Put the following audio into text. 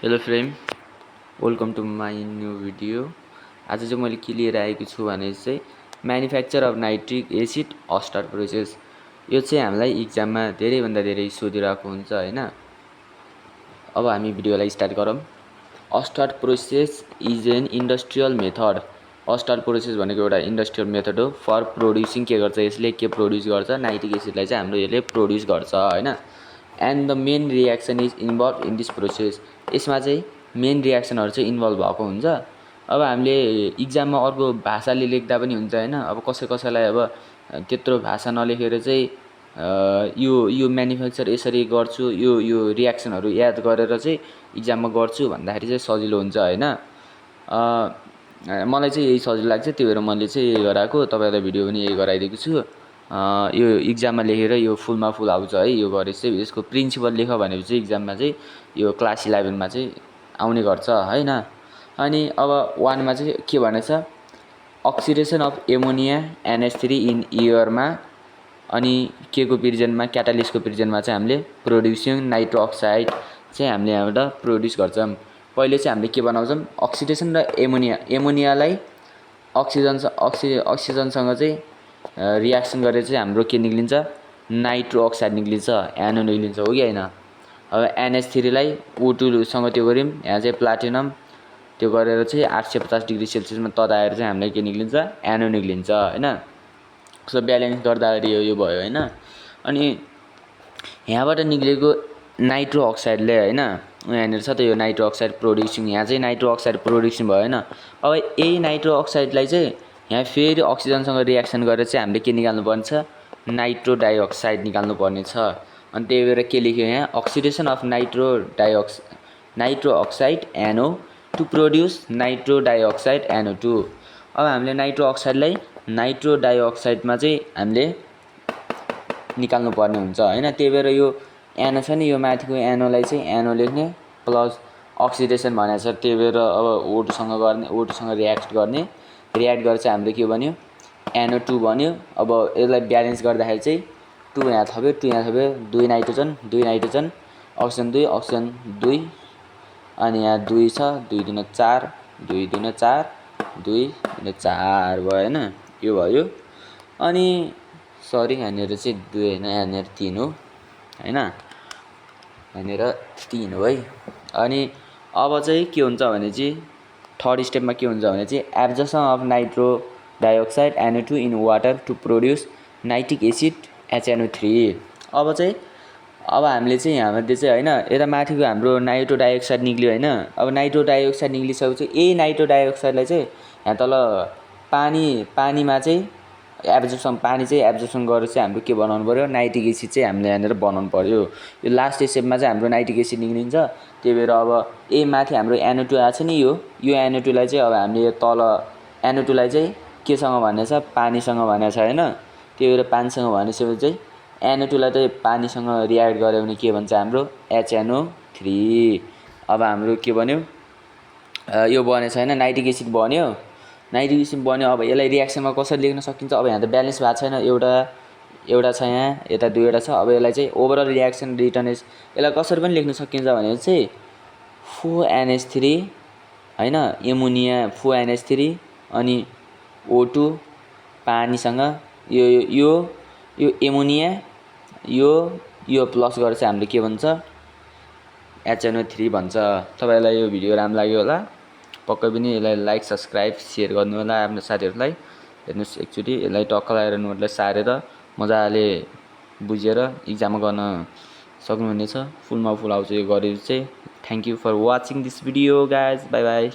Hello friend, welcome to my new video. आज चाहिँ मैले के लिएर आएको छु भने चाहिँ manufacture of nitric acid Ostwald process. यो चाहिँ हामीलाई इक्जाममा धेरैभन्दा धेरै सोधिरहेको हुन्छ हैन। अब हामी भिडियोलाई स्टार्ट गरौँ। Ostwald process is an industrial method. Ostwald process भनेको एउटा इन्डस्ट्रियल मेथड हो फर प्रोड्युसिङ। के गर्छ यसले, के प्रोड्युस गर्छ, नाइट्रिक एसिडलाई चाहिँ हाम्रो यसले प्रोड्युस गर्छ हैन। And the main reaction is involve in this process. यसमा चाहिँ मेन रियाक्सनहरु चाहिँ इन्भल्भ भएको हुन्छ। अब हामीले इक्जाममा अर्को भाषाले लेख्दा पनि हुन्छ हैन। अब कसैलाई अब त्यत्रो भाषा नलेखेर चाहिँ यो म्यानुफ्याक्चर यसरी गर्छु, यो रियाक्सनहरु याद गरेर चाहिँ इक्जाममा गर्छु भन्दाखेरि चाहिँ सजिलो हुन्छ हैन। मलाई चाहिँ यही सजिलो लाग्छ, त्यही भएर मैले चाहिँ यही गराएको। तपाईहरुलाई भिडियो पनि यही गराइदिएको छु। यो इक्जाममा लेखेर यो फुलमा फुल आउँछ है। यो गरे चाहिँ यसको प्रिन्सिपल लेख भनेपछि इक्जाममा चाहिँ यो क्लास 11 मा चाहिँ आउने गर्छ हैन। अनि अब 1 मा चाहिँ के भनेछ, oxidation of ammonia NH3 in एयरमा। अनि के को पिरियडमा, क्याटालिस्टको पिरियडमा चाहिँ हामीले प्रोड्युसिङ नाइट्रो अक्साइड चाहिँ हामीले यहाँबाट प्रोड्युस गर्छौं। पहिले चाहिँ हामीले के बनाउँछौं, अक्सिडेसन र एमोनियालाई अक्सिजनसँग चाहिँ रियाक्सन गरेर चाहिँ हाम्रो के निक्लिन्छ, नाइट्रो अक्साइड निक्लिन्छ, एनो निक्लिन्छ, हो कि हैन। अब NH3 लाई O2 सँग त्यो गर्यौं, यहाँ चाहिँ प्लाटिनम त्यो गरेर चाहिँ 850 डिग्री सेल्सियसमा तताएर चाहिँ हामीलाई के निक्लिन्छ, एनो निक्लिन्छ हैन। सो ब्यालेन्स गर्दाखेरि यो भयो हैन। अनि यहाँबाट निक्लेको नाइट्रो अक्साइडले हैन, यहाँनिर छ त यो नाइट्रो अक्साइड प्रोड्युसिङ, यहाँ चाहिँ नाइट्रो अक्साइड प्रोड्युसिङ भयो हैन। अब यही नाइट्रो अक्साइडलाई चाहिँ यहाँ फेरि अक्सिजनसँग रियाक्सन गरेर चाहिँ हामीले के निकाल्नु पर्ने छ, नाइट्रो डाइअक्साइड निकाल्नु पर्ने छ। अनि त्यही भएर के लेख्यो यहाँ, oxidation of nitro oxide NO to produce nitro dioxide NO2। अब हामीले नाइट्रो अक्साइडलाई नाइट्रो डाइअक्साइडमा चाहिँ हामीले निकाल्नु पर्ने हुन्छ हैन। त्यही भएर यो NO छ नि, यो माथिको NO लाई चाहिँ NO लेख्ने प्लस अक्सिडेसन भनेको छ। त्यही भएर अब O2 सँग गर्ने, O2 सँग रियाक्ट गर्ने, रियाक्ट गरेर चाहिँ हाम्रो के बन्यो, NO2 बन्यो। अब यसलाई ब्यालेन्स गर्दाखेरि चाहिँ 2 यहाँ थप्यो, 2 यहाँ थप्यो, 2 नाइट्रोजन, अक्सिजन 2 अनि यहाँ 2 छ, 2 दुना 4, 2 दुना 4, 2 दुना 4 भयो हैन। यो भयो। अनि सरी यहाँनिर चाहिँ 2 हैन, यहाँनिर 3 हो हैन, यहाँनिर 3 हो है। अनि अब चाहिँ के हुन्छ भने चाहिँ थर्ड स्टेपमा के हुन्छ भने चाहिँ absorption of nitro dioxide NO2 in water to produce nitric acid HNO3। अब हामीले चाहिँ यहाँमध्ये चाहिँ हैन, यता माथिको हाम्रो नाइट्रो डाइअक्साइड निक्ल्यो हैन। अब नाइट्रो डाइअक्साइड निक्लिसकेपछि यही नाइट्रो डाइअक्साइडलाई चाहिँ यहाँ तल पानीमा चाहिँ पानी चाहिँ एब्जर्प्सन गरेर चाहिँ हाम्रो के बनाउनु पर्यो, नाइट्रिक एसिड चाहिँ हामीले यहाँनिर बनाउनु पर्यो। यो लास्ट स्टेपमा चाहिँ हाम्रो नाइट्रिक एसिड निक्लिन्छ। त्यही भएर अब यही माथि हाम्रो NO2 आछ नि, यो NO2 लाई चाहिँ अब हामीले तल NO2 लाई चाहिँ केसँग भनेछ, पानीसँग भनेछ हैन। त्यही भएर पानीसँग भनेपछि चाहिँ NO2 लाई चाहिँ पानीसँग रियाक्ट गर्यो भने के भन्छ, हाम्रो HNO3। अब हाम्रो के बन्यो, यो बनेछ हैन, नाइट्रिक एसिड बन्यो। अब यसलाई रियाक्सनमा कसरी लेख्न सकिन्छ, अब यहाँ त ब्यालेन्स भएको छैन, एउटा छ यहाँ, यता दुईवटा छ। अब यसलाई चाहिँ ओभरअल रियाक्सन रिटर्न यसलाई कसरी पनि लेख्न सकिन्छ भने चाहिँ 4NH3 हैन, एमोनिया 4NH3 अनि O2 पानीसँग यो एमोनिया यो प्लस गरेर चाहिँ हामीले के भन्छ, HNO3 भन्छ। तपाईलाई यो भिडियो राम्रो लाग्यो होला, पक्कै पनि यसलाई लाइक सब्स्क्राइब सेयर गर्नु होला आफ्नो साथीहरुलाई। हेर्नुस् एकचोटी यसलाई टक्क लगाएर नोटलाई सारेर मजाले बुझेर इक्जाममा गर्न सक्नुहुनेछ। फुलमा फुल आउँछ यो गरेर चाहिँ। Thank you for watching this video guys, bye by.